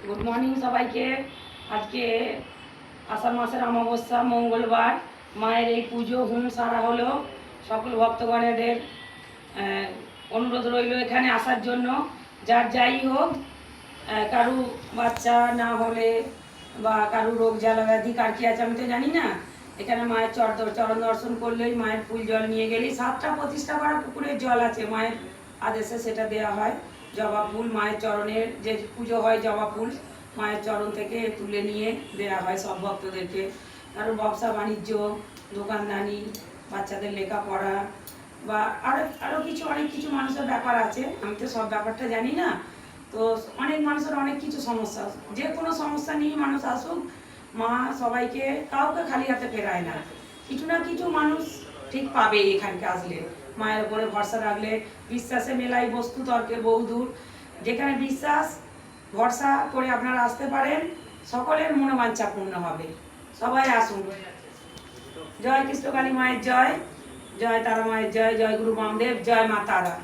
Good morning সবাইকে। আজকে আষাঢ় মাসের অমাবস্যা মঙ্গলবার, মায়ের এই পুজো হুম সারা হলো। সকল ভক্তগণেদের অনুরোধ রইল এখানে আসার জন্য। যার যাই হোক, কারু বাচ্চা না হলে বা কারু রোগ জ্বালা ব্যাধি কার কি আছে আমি তো জানি না। এখানে মায়ের চরণ দর্শন করলেই, মায়ের ফুল জল নিয়ে গেলেই, 7টা প্রতিষ্ঠা করা পুকুরের জল আছে মায়ের আদেশে, সেটা দেওয়া হয়। জবা ফুল মায়ের চরণের যে পুজো হয়, জবা ফুল মায়ের চরণ থেকে তুলে নিয়ে দেওয়া হয় সব ভক্তদেরকে। কারো ব্যবসা বাণিজ্য, দোকানদানি, বাচ্চাদের লেখাপড়া বা আরও অনেক কিছু মানুষের ব্যাপার আছে। আমি তো সব ব্যাপারটা জানি না। তো অনেক মানুষের অনেক কিছু সমস্যা, যে কোনো সমস্যা নিয়ে মানুষ আসুক, মা সবাইকে, কাউকে খালি হাতে ফেরায় না। কিছু না কিছু মানুষ ঠিক পাবে এখানকে আসলে। মায়ের উপরে ভরসা রাখলে, বিশ্বাসে মেলাই বস্তু তর্কে বহুদূর। যেখানে বিশ্বাস ভরসা করে আপনারা আসতে পারেন, সকলের মনোবাঞ্ছা পূর্ণ হবে। সবাই আসুন। জয় কৃষ্ণকালী মায়ের জয়, জয় তারা মায়ের জয়, জয় গুরু বামদেব, জয় মা তারা।